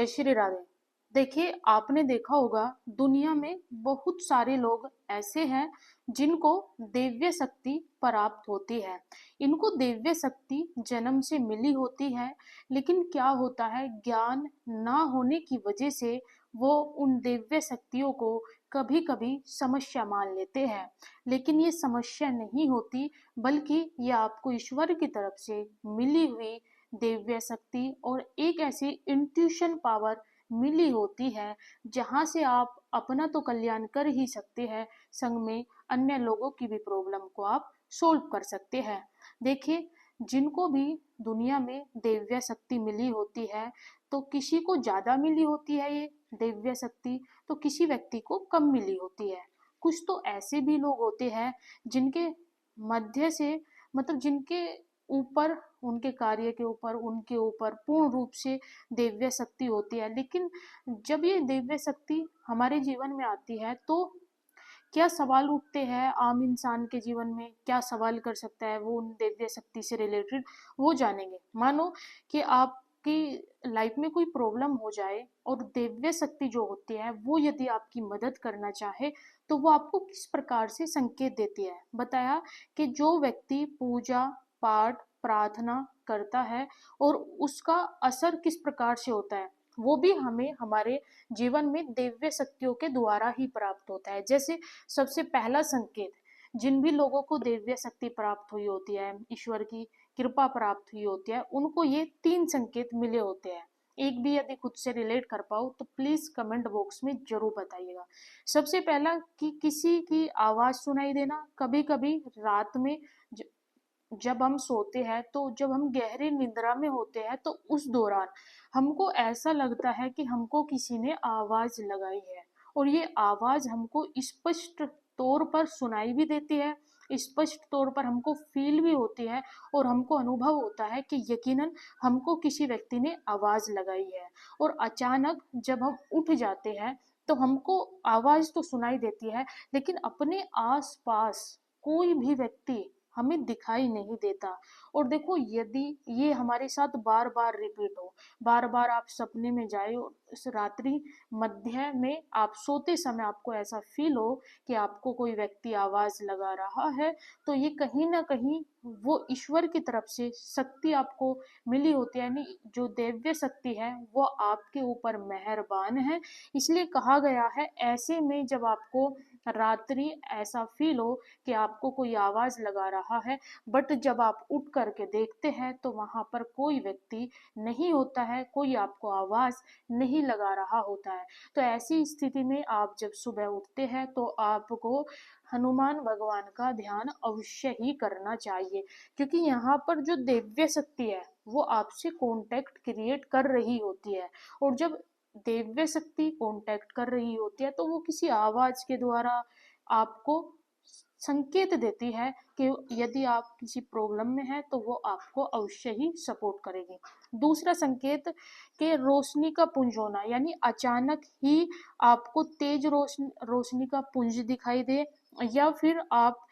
जय श्री राधे। देखिए, आपने देखा होगा दुनिया में बहुत सारे लोग ऐसे हैं जिनको दिव्य शक्ति प्राप्त होती है। इनको दिव्य शक्ति जन्म से मिली होती है, लेकिन क्या होता है, ज्ञान ना होने की वजह से वो उन दिव्य शक्तियों को कभी कभी समस्या मान लेते हैं। लेकिन ये समस्या नहीं होती, बल्कि ये आपको ईश्वर की तरफ से मिली हुई दिव्य शक्ति और एक ऐसी इंट्यूशन पावर मिली होती है जहां से आप अपना तो कल्याण कर ही सकते हैं, संग में अन्य लोगों की भी प्रॉब्लम को आप सोल्व कर सकते हैं। देखिए, जिनको भी दुनिया में दिव्य शक्ति मिली होती है, तो किसी को ज्यादा मिली होती है ये दिव्य शक्ति, तो किसी व्यक्ति को कम मिली होती है। कुछ तो ऐसे भी लोग होते हैं जिनके मध्य से, मतलब जिनके ऊपर, उनके कार्य के ऊपर, उनके ऊपर पूर्ण रूप से दिव्य शक्ति होती है। लेकिन जब ये दिव्य शक्ति हमारे जीवन में आती है, तो क्या सवाल उठते हैं आम इंसान के जीवन में, क्या सवाल कर सकता है वो उन दिव्य शक्ति से रिलेटेड, वो जानेंगे। मानो कि आपकी लाइफ में कोई प्रॉब्लम हो जाए और दिव्य शक्ति जो होती है वो यदि आपकी मदद करना चाहे, तो वो आपको किस प्रकार से संकेत देती है। बताया कि जो व्यक्ति पूजा पाठ प्रार्थना करता है और उसका असर किस प्रकार से होता है, वो भी हमें हमारे जीवन में दिव्य शक्तियों के द्वारा ही प्राप्त होता है। जैसे सबसे पहला संकेत, जिन भी लोगों को दिव्य शक्ति प्राप्त हुई होती है, ईश्वर की कृपा प्राप्त हुई होती है, उनको ये तीन संकेत मिले होते हैं। एक भी यदि खुद से रिलेट कर पाओ तो प्लीज कमेंट बॉक्स में जरूर बताइएगा। सबसे पहला कि किसी की आवाज सुनाई देना। कभी कभी रात में जब हम सोते हैं, तो जब हम गहरी निद्रा में होते हैं, तो उस दौरान हमको ऐसा लगता है कि हमको किसी ने आवाज लगाई है, और ये आवाज हमको स्पष्ट तौर पर सुनाई भी देती है, स्पष्ट तौर पर हमको फील भी होती है, और हमको अनुभव होता है कि यकीनन हमको किसी व्यक्ति ने आवाज लगाई है। और अचानक जब हम उठ जाते हैं, तो हमको आवाज तो सुनाई देती है, लेकिन अपने आस पास कोई भी व्यक्ति हमें दिखाई नहीं देता। और देखो, यदि ये हमारे साथ बार बार रिपीट हो, बार बार आप सपने में जाए और इस रात्रि मध्य में आप सोते समय आपको ऐसा फील हो कि आपको कोई व्यक्ति आवाज लगा रहा है, तो ये कहीं ना कहीं वो ईश्वर की तरफ से शक्ति आपको मिली होती है, यानी जो दिव्य शक्ति है वो आपके ऊपर मेहरबान है। इसलिए कहा गया है, ऐसे में जब आपको रात्रि ऐसा फील हो कि आपको कोई आवाज लगा रहा है, बट जब आप उठ करके देखते हैं तो वहां पर कोई व्यक्ति नहीं होता है, कोई आपको आवाज नहीं लगा रहा होता है। तो ऐसी स्थिति में आप जब सुबह उठते हैं, तो आपको हनुमान भगवान का ध्यान अवश्य ही करना चाहिए, क्योंकि यहाँ पर जो दिव्य शक्ति है वो आपसे कांटेक्ट क्रिएट कर रही होती है। और जब दिव्य शक्ति कांटेक्ट कर रही होती है, तो वो किसी आवाज के द्वारा आपको संकेत देती है कि यदि आप किसी प्रॉब्लम में हैं, तो वो आपको अवश्य ही सपोर्ट करेगी। दूसरा संकेत के रोशनी का पुंज होना, यानी अचानक ही आपको तेज रोशनी रोशनी का पुंज दिखाई दे, या फिर आप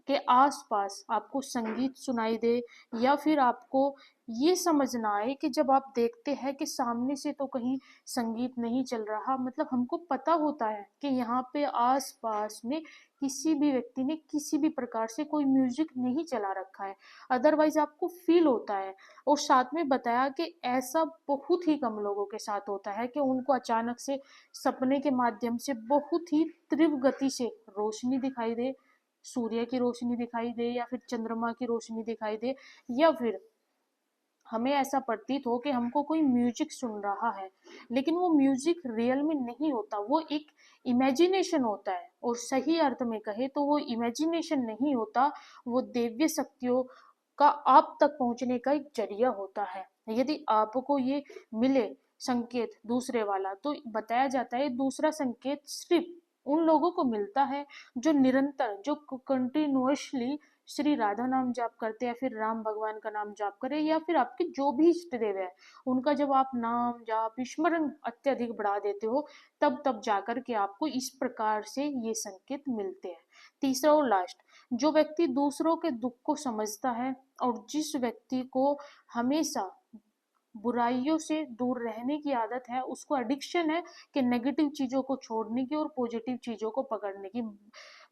के आसपास आपको संगीत सुनाई दे, या फिर आपको ये समझ ना आए कि जब आप देखते हैं कि सामने से तो कहीं संगीत नहीं चल रहा, मतलब हमको पता होता है कि यहाँ पे आस पास में किसी भी व्यक्ति ने किसी भी प्रकार से कोई म्यूजिक नहीं चला रखा है, अदरवाइज आपको फील होता है। और साथ में बताया कि ऐसा बहुत ही कम लोगों के साथ होता है कि उनको अचानक से सपने के माध्यम से बहुत ही तीव्र गति से रोशनी दिखाई दे, सूर्य की रोशनी दिखाई दे, या फिर चंद्रमा की रोशनी दिखाई दे, या फिर हमें ऐसा प्रतीत हो कि हमको कोई म्यूजिक सुन रहा है, लेकिन वो म्यूजिक रियल में नहीं होता, वो एक इमेजिनेशन होता है। और सही अर्थ में कहे तो वो इमेजिनेशन नहीं होता, वो दिव्य शक्तियों का आप तक पहुंचने का एक जरिया होता है। यदि आपको ये मिले संकेत दूसरे वाला, तो बताया जाता है दूसरा संकेत सिर्फ उन लोगों को मिलता है जो निरंतर, जो कंटिन्यूअसली श्री राधा नाम जाप करते हैं, फिर राम भगवान का नाम जाप करें, या फिर आपके जो भी इष्ट देव है उनका जब आप नाम जाप स्मरण अत्यधिक बढ़ा देते हो, तब तब जाकर के आपको इस प्रकार से ये संकेत मिलते हैं। तीसरा और लास्ट, जो व्यक्ति दूसरों के दुख को समझता है और जिस व्यक्ति को हमेशा बुराइयों से दूर रहने की आदत है, उसको एडिक्शन है कि नेगेटिव चीजों को छोड़ने की और पॉजिटिव चीजों को पकड़ने की।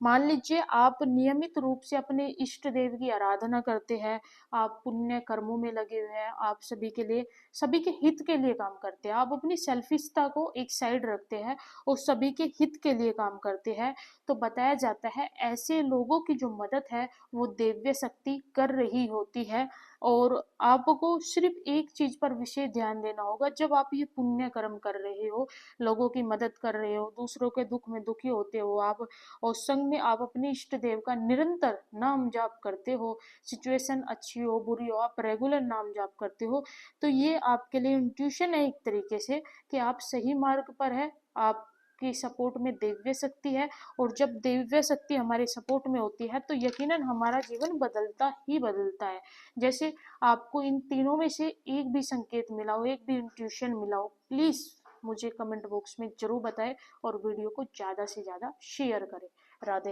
मान लीजिए आप नियमित रूप से अपने इष्ट देव की आराधना करते हैं, आप पुण्य कर्मों में लगे हुए हैं, आप सभी के लिए, सभी के हित के लिए काम करते हैं, आप अपनी सेल्फिशता को एक साइड रखते हैं और सभी के हित के लिए काम करते हैं, तो बताया जाता है ऐसे लोगों की जो मदद है वो दिव्य शक्ति कर रही होती है। और आपको सिर्फ एक चीज पर विशेष ध्यान देना होगा, जब आप ये पुण्य कर्म कर रहे हो, लोगों की मदद कर रहे हो, दूसरों के दुख में दुखी होते हो आप, और संग में आप अपने इष्ट देव का निरंतर नाम जाप करते हो, सिचुएशन अच्छी हो बुरी हो आप रेगुलर नाम जाप करते हो, तो ये आपके लिए इंट्यूशन है एक तरीके से कि आप सही मार्ग पर है, आपकी सपोर्ट में दिव्य शक्ति है। और जब दिव्य शक्ति हमारे सपोर्ट में होती है तो यकीनन हमारा जीवन बदलता ही बदलता है। जैसे आपको इन तीनों में से एक भी संकेत मिला हो, एक भी इंट्यूशन मिला हो, प्लीज मुझे कमेंट बॉक्स में जरूर बताएं और वीडियो को ज्यादा से ज्यादा शेयर करें। राधे।